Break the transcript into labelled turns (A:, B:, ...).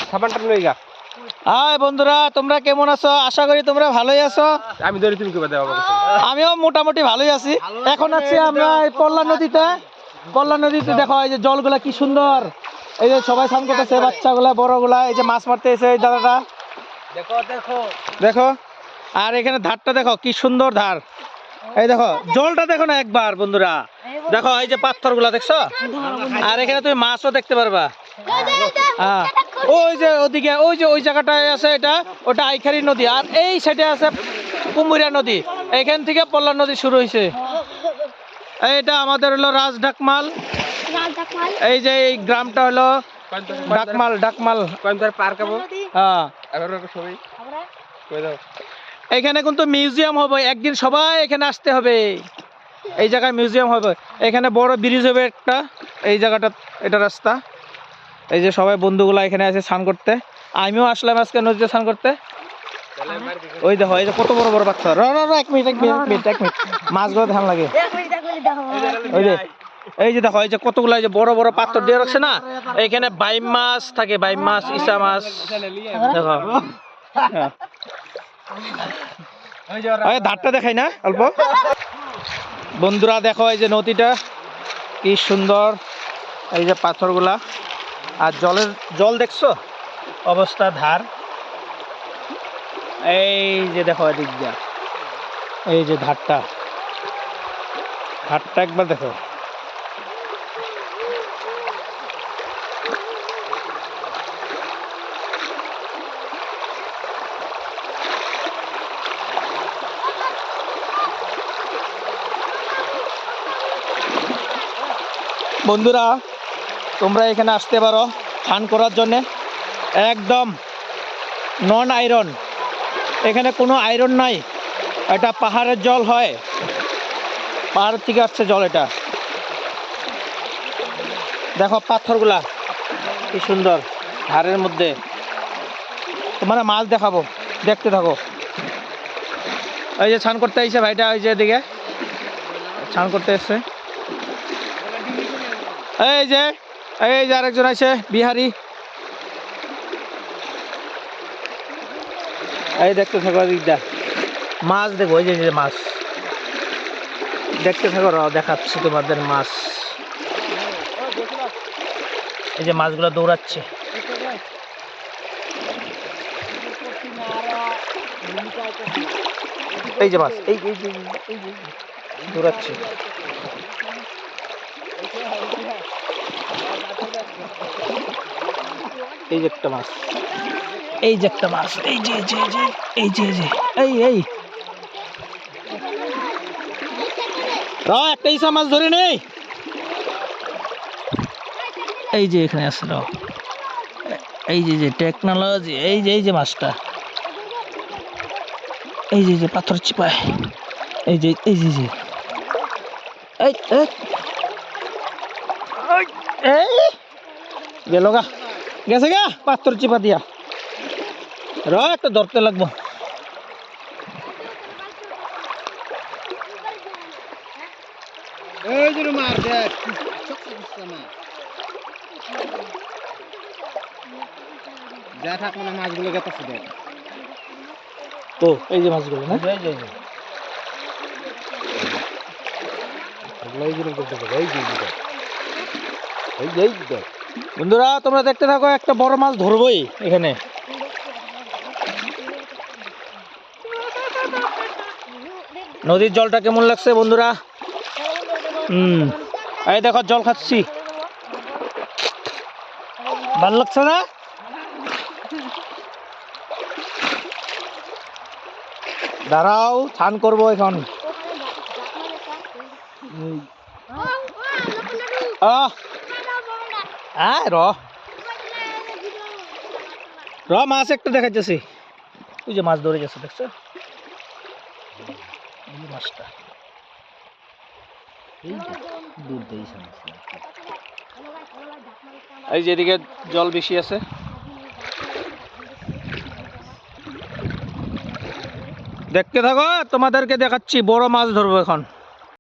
A: সাবানটা নিয়ে গা।
B: হাই বন্ধুরা, তোমরা কেমন আছো? আশা করি তোমরা ভালোই আছো।
A: আমি ধরি, তুমি কবে দেবো?
B: আমিও মোটামুটি ভালোই আছি। এখন আছি আমরা এই পল্লা নদীতে। পল্লা নদীতে দেখো এই যে জলগুলা কি সুন্দর। এই যে সবাই স্নান করতেছে, বাচ্চাগুলা বড়গুলা। এই যে মাছ মারতে এসে এই দাদাটা,
A: দেখো দেখো
B: দেখো। আর এখানে ধারটা দেখো কি সুন্দর ধার। এই দেখো জলটা দেখো না একবার বন্ধুরা, দেখো এই যে পাথরগুলা দেখছো। আর এখানে তুমি মাছও দেখতে পারবা। হ্যাঁ, ওই যে ওদিকে ওই যে ওই জায়গাটায় আছে, এটা ওটা আইখারি নদী। আর এই সাইডে আছে কুমুরিয়া নদী। এখান থেকে পল্লা নদী শুরু হয়েছে। এইটা আমাদের হলো রাজডাকমাল। এই যে এই গ্রামটা হলো ডাকমাল। ডাকমাল
A: পার খাবো।
B: হ্যাঁ,
A: সবাই
B: এখানে কিন্তু মিউজিয়াম হবে একদিন, সবাই এখানে আসতে হবে। এই জায়গায় মিউজিয়াম হবে। এখানে বড় ব্রিজ হবে একটা, এই জায়গাটা, এটা রাস্তা। এই যে সবাই বন্ধুগুলা এখানে আছে স্নান করতে। আমিও আসলাম আজকে নদীতে স্নান করতে। ওই দেখো এই যে কত বড় বড় পাথর। এক মিনিট মাছগুলো ধ্যান লাগে। ওই যে এই যে দেখো এই যে কতগুলো এই যে বড় বড় পাথর দিয়ে রাখছে না, এইখানে বাইম মাছ থাকে, বাইম মাছ, ইসা মাছ। দেখো ধারটা দেখাই না অল্প। বন্ধুরা দেখো এই যে নদীটা কি সুন্দর, এই যে পাথরগুলা। আর জল দেখছো অবস্থা, ধার। এই যে দেখো এদিক দিয়া, এই যে ধারটা একবার দেখো। বন্ধুরা তোমরা এখানে আসতে পারো স্নান করার জন্যে। একদম নন আয়রন, এখানে কোনো আয়রন নাই। এটা পাহাড়ের জল হয়, পাহাড়ের থেকে আসছে জল। এটা দেখো পাথরগুলা কি সুন্দর ধারের মধ্যে। তোমার মাছ দেখাবো, দেখতে থাকো। এই যে স্নান করতে এসে ভাইটা, ওই যে এদিকে স্নান করতে এসছে। এই যে আরেকজন আছে বিহারি। এই দেখতে থাকো দিকটা, মাছ দেখো। এই যে মাছ দেখতে থাকো, দেখাচ্ছি তোমাদের মাছ। এই যে মাছগুলো দৌড়াচ্ছে। এই যে মাছ, এই দৌড়াচ্ছে। এই যে একটা মাছ, এই যে একটা মাছ, এই যে একটা ইসা মাছ ধরে নেই। এই যে এখানে আছে, এই যে টেকনোলজি। এই যে মাছটা, এই যে পাথর চিপায়। এই যে গেল গা, গেছে গা পাথর চিপা দিয়া। একটা ধরতে লাগবো।
A: মাছগুলো গেছে দেখ
B: তো এই যে মাছগুলো না, বন্ধুরা তোমরা দেখতে থাকো, একটা বড় মাছ ধরবোই এখানে। নদীর জলটা কেমন লাগছে বন্ধুরা? এই দেখো জল খাচ্ছি, ভালো লাগছে না? দাঁড়াও, স্নান করবো এখন। মাছ একটা দেখাচ্ছি। ওই যে মাছ ধরে গেছে, দেখছো মাছটা? এই যে এদিকে জল বেশি আছে। দেখতে থাকো, তোমাদেরকে দেখাচ্ছি। বড় মাছ ধরবো এখন।